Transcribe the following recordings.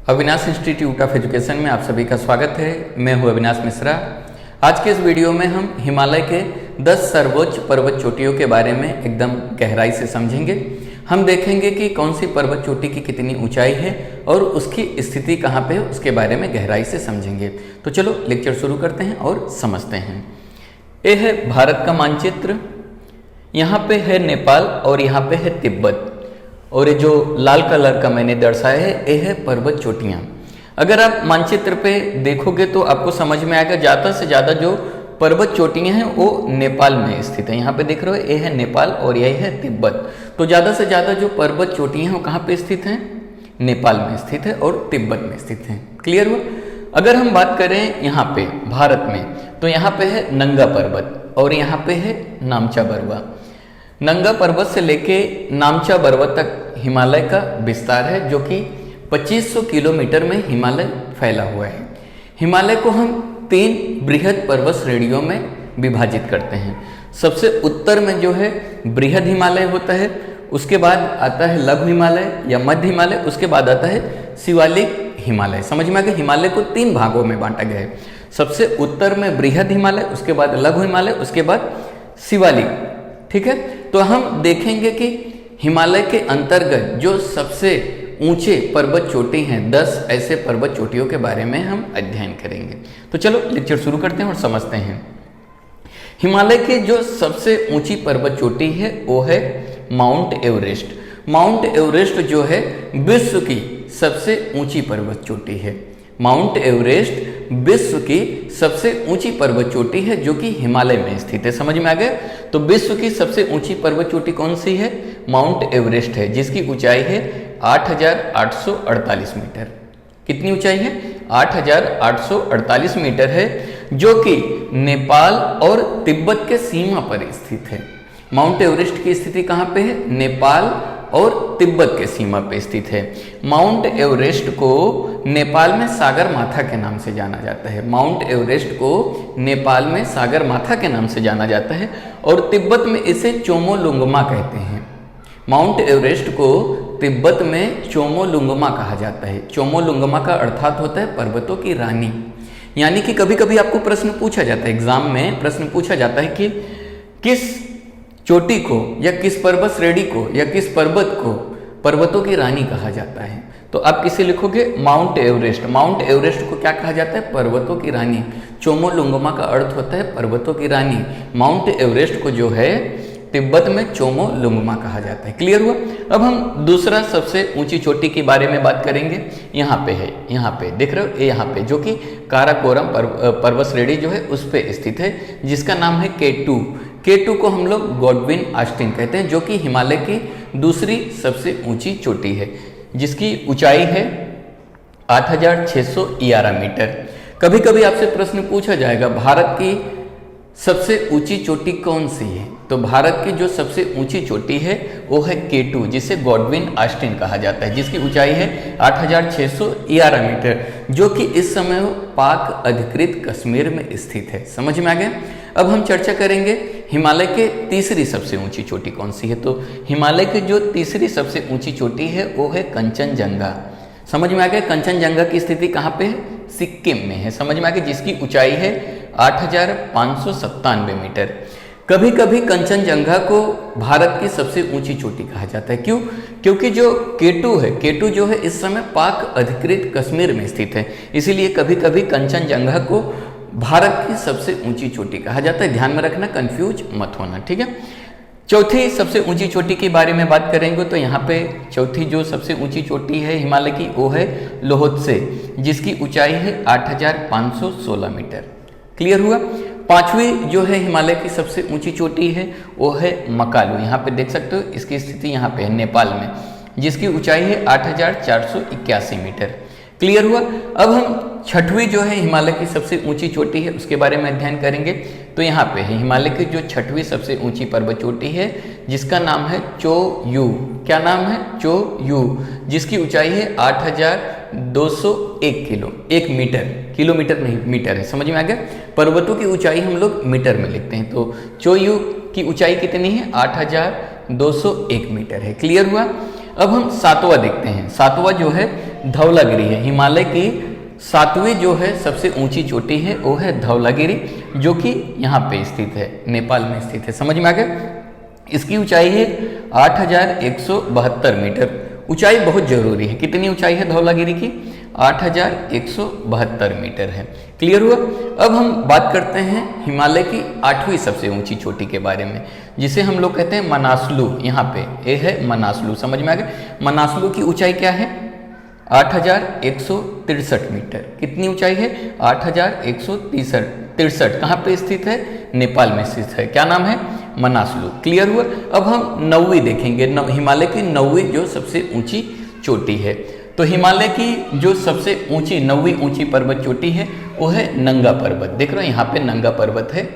Avinash institute of education में आप सभी का स्वागत है। मैं हूं अविनाश मिश्रा। आज के इस वीडियो में हम हिमालय के 10 सर्वोच्च पर्वत चोटियों के बारे में एकदम गहराई से समझेंगे। हम देखेंगे कि कौन सी पर्वत चोटी की कितनी ऊंचाई है और उसकी स्थिति कहाँ पे है, उसके बारे में गहराई से समझेंगे। तो चलो लेक्चर शुरू करते हैं और समझते हैं। ये है भारत का मानचित्र, यहाँ पे है नेपाल और यहाँ पे है तिब्बत, और ये जो लाल कलर का मैंने दर्शाया है ये है पर्वत चोटियाँ। अगर आप मानचित्र पे देखोगे तो आपको समझ में आएगा ज़्यादा से ज़्यादा जो पर्वत चोटियाँ हैं वो नेपाल में स्थित है। यहाँ पे देख रहे हो ये है नेपाल और यही है तिब्बत। तो ज़्यादा से ज़्यादा जो पर्वत चोटियाँ हैं वो कहाँ पे स्थित हैं? नेपाल में स्थित है और तिब्बत में स्थित हैं। क्लियर हुआ? अगर हम बात करें यहाँ पे भारत में तो यहाँ पे है नंगा पर्वत और यहाँ पे है नामचा बरवा। नंगा पर्वत से लेके नामचा पर्वत तक हिमालय का विस्तार है, जो कि 2500 किलोमीटर में हिमालय फैला हुआ है। हिमालय को हम 3 बृहद पर्वत श्रेणियों में विभाजित करते हैं। सबसे उत्तर में जो है बृहद हिमालय होता है, उसके बाद आता है लघु हिमालय या मध्य हिमालय, उसके बाद आता है शिवालिक हिमालय। समझ में आ गया? हिमालय को 3 भागों में बांटा गया है। सबसे उत्तर में बृहद हिमालय, उसके बाद लघु हिमालय, उसके बाद शिवालिक। ठीक है, तो हम देखेंगे कि हिमालय के अंतर्गत जो सबसे ऊंचे पर्वत चोटी हैं, 10 ऐसे पर्वत चोटियों के बारे में हम अध्ययन करेंगे। तो चलो लेक्चर शुरू करते हैं और समझते हैं। हिमालय की जो सबसे ऊंची पर्वत चोटी है वो है माउंट एवरेस्ट। माउंट एवरेस्ट जो है विश्व की सबसे ऊंची पर्वत चोटी है। माउंट एवरेस्ट विश्व की सबसे ऊंची पर्वत चोटी है जो कि हिमालय में स्थित है। समझ में आ गया? तो विश्व की सबसे ऊंची पर्वत चोटी कौन सी है? माउंट एवरेस्ट है, जिसकी ऊंचाई है 8,848 मीटर। कितनी ऊंचाई है? 8,848 मीटर है, जो कि नेपाल और तिब्बत के सीमा पर स्थित है। माउंट एवरेस्ट की स्थिति कहाँ पे है? नेपाल और तिब्बत के सीमा पे स्थित है। माउंट एवरेस्ट को नेपाल में सागर माथा के नाम से जाना जाता है। माउंट एवरेस्ट को नेपाल में सागर माथा के नाम से जाना जाता है और तिब्बत में इसे चोमोलुंगमा कहते हैं। माउंट एवरेस्ट को तिब्बत में चोमोलुंगमा कहा जाता है। चोमोलुंगमा का अर्थात होता है पर्वतों की रानी। यानी कि कभी कभी आपको प्रश्न पूछा जाता है, एग्जाम में प्रश्न पूछा जाता है कि किस चोटी को या किस पर्वत श्रेणी को या किस पर्वत को पर्वतों की रानी कहा जाता है, तो आप किसे लिखोगे? Mount Everest. माउंट एवरेस्ट को क्या कहा जाता है? पर्वतों की रानी। चोमोलुंगमा का अर्थ होता है पर्वतों की रानी। माउंट एवरेस्ट को जो है तिब्बत में चोमोलुंगमा कहा जाता है। क्लियर हुआ? अब हम दूसरा सबसे ऊंची चोटी के बारे में बात करेंगे। यहाँ पे है, यहाँ पे देख रहे हो, यहाँ पे जो कि काराकोरम पर्वत श्रेणी जो है उस पे स्थित है, जिसका नाम है K2। K2 को हम लोग गॉडविन ऑस्टिन कहते हैं, जो कि हिमालय की दूसरी सबसे ऊंची चोटी है, जिसकी ऊंचाई है 8,611 मीटर। कभी कभी आपसे प्रश्न पूछा जाएगा भारत की सबसे ऊंची चोटी कौन सी है? तो भारत की जो सबसे ऊंची चोटी है वो है K2, जिसे गॉडविन ऑस्टिन कहा जाता है, जिसकी ऊंचाई है 8,611 मीटर, जो कि इस समय पाक अधिकृत कश्मीर में स्थित है। समझ में आ गया? अब हम चर्चा करेंगे हिमालय के तीसरी सबसे ऊंची चोटी कौन सी है। तो हिमालय की जो तीसरी सबसे ऊंची चोटी है वो है कंचनजंगा। समझ में आ गया? कंचनजंगा की स्थिति कहाँ पे है? सिक्किम में है। समझ में आ गया? जिसकी ऊंचाई है 8,597 मीटर। कभी कभी कंचनजंगा को भारत की सबसे ऊंची चोटी कहा जाता है। क्यों? क्योंकि जो K2 है, K2 जो है इस समय पाक अधिकृत कश्मीर में स्थित है, इसीलिए कभी कभी कंचनजंगा को भारत की सबसे ऊंची चोटी कहा जाता है। ध्यान में रखना, कंफ्यूज मत होना। ठीक है, चौथी सबसे ऊंची चोटी के बारे में बात करेंगे तो यहाँ पे चौथी जो सबसे ऊंची चोटी है हिमालय की वो है लोहोत्से, जिसकी ऊंचाई है 8,516 मीटर। क्लियर हुआ? पांचवी जो है हिमालय की सबसे ऊंची चोटी है वो है मकालू। यहाँ पे देख सकते हो, इसकी स्थिति यहाँ पे है नेपाल में, जिसकी ऊंचाई है 8,481 मीटर। क्लियर हुआ? अब हम छठवीं जो है हिमालय की सबसे ऊंची चोटी है उसके बारे में अध्ययन करेंगे। तो यहाँ पे है हिमालय की जो छठवीं सबसे ऊंची पर्वत चोटी है, जिसका नाम है चोयू। क्या नाम है? चोयू, जिसकी ऊंचाई है 8,201 मीटर। किलोमीटर नहीं, मीटर है। समझ में आ गया? पर्वतों की ऊंचाई हम लोग मीटर में लिखते हैं, तो चोयू की ऊंचाई कितनी है? 8,201 मीटर है। क्लियर हुआ? अब हम सातवां देखते हैं। सातवां जो है धौलागिरी है। हिमालय की 7वीं जो है सबसे ऊंची चोटी है वो है धौलागिरी, जो कि यहाँ पे स्थित है, नेपाल में स्थित है। समझ में आ गया। इसकी ऊंचाई है 8,172 मीटर। ऊंचाई बहुत जरूरी है। कितनी ऊंचाई है धौलागिरी की? 8,172 मीटर है। क्लियर हुआ। अब हम बात करते हैं हिमालय की 8वीं सबसे ऊंची चोटी के बारे में, जिसे हम लोग कहते हैं मनासलू। यहाँ पे ये है मनासलू। समझ में आ गया। मनासलू की ऊंचाई क्या है? 8,163 मीटर। कितनी ऊंचाई है? 8,163। कहाँ पे स्थित है? नेपाल में स्थित है। क्या नाम है? मनासलू। क्लियर हुआ। अब हम 9वीं देखेंगे। हिमालय की 9वीं जो सबसे ऊंची चोटी है। तो हिमालय की जो सबसे ऊंची 9वीं ऊंची पर्वत चोटी है वो है नंगा पर्वत। देख रहे हो यहाँ पे नंगा पर्वत है,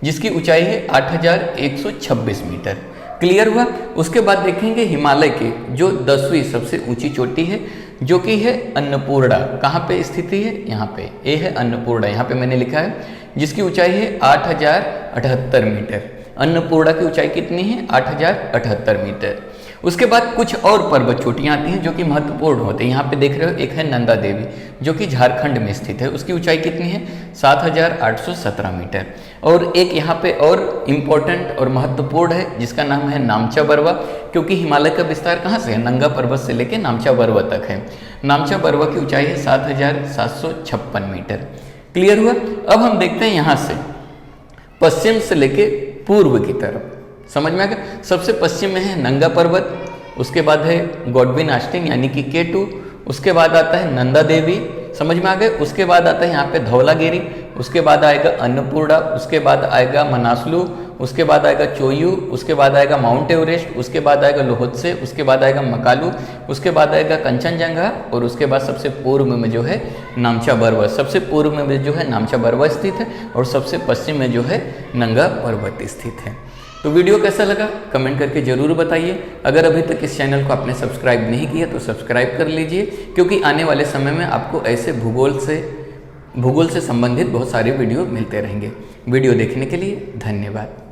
जिसकी ऊंचाई है 8,126 मीटर। क्लियर हुआ। उसके बाद देखेंगे हिमालय की जो 10वीं सबसे ऊंची चोटी है, जो कि है अन्नपूर्णा। कहाँ पे स्थिति है? यहाँ पे ये है अन्नपूर्णा। यहाँ पे मैंने लिखा है, जिसकी ऊंचाई है 8,078 मीटर। अन्नपूर्णा की ऊंचाई कितनी है? 8,078 मीटर। उसके बाद कुछ और पर्वत चोटियाँ आती हैं जो कि महत्वपूर्ण होते हैं। यहाँ पे देख रहे हो, एक है नंदा देवी जो कि झारखंड में स्थित है। उसकी ऊंचाई कितनी है? 7,817 मीटर। और एक यहाँ पे और इम्पोर्टेंट और महत्वपूर्ण है, जिसका नाम है नामचा बरवा, क्योंकि हिमालय का विस्तार कहाँ से है? नंगा पर्वत से लेके नामचा बरवा तक है। नामचा बरवा की ऊंचाई है 7,756 मीटर। क्लियर हुआ। अब हम देखते हैं यहाँ से पश्चिम से लेके पूर्व की तरफ। समझ में आ गया। सबसे पश्चिम में है नंगा पर्वत, उसके बाद है गॉडविन आस्टिन यानी कि K2, उसके बाद आता है नंदा देवी। समझ में आ गए। उसके बाद आता है यहाँ पे धौलागिरी, उसके बाद आएगा अन्नपूर्णा, उसके बाद आएगा मनासलू, उसके बाद आएगा चोयू, उसके बाद आएगा माउंट एवरेस्ट, उसके बाद आएगा लोहोत्से, उसके बाद आएगा मकालू, उसके बाद आएगा कंचनजंगा, और उसके बाद सबसे पूर्व में जो है नामचा बरवा। सबसे पूर्व में जो है नामचा बरवा स्थित है, और सबसे पश्चिम में जो है नंगा पर्वत स्थित है। तो वीडियो कैसा लगा कमेंट करके ज़रूर बताइए। अगर अभी तक इस चैनल को आपने सब्सक्राइब नहीं किया तो सब्सक्राइब कर लीजिए, क्योंकि आने वाले समय में आपको ऐसे भूगोल से संबंधित बहुत सारे वीडियो मिलते रहेंगे। वीडियो देखने के लिए धन्यवाद।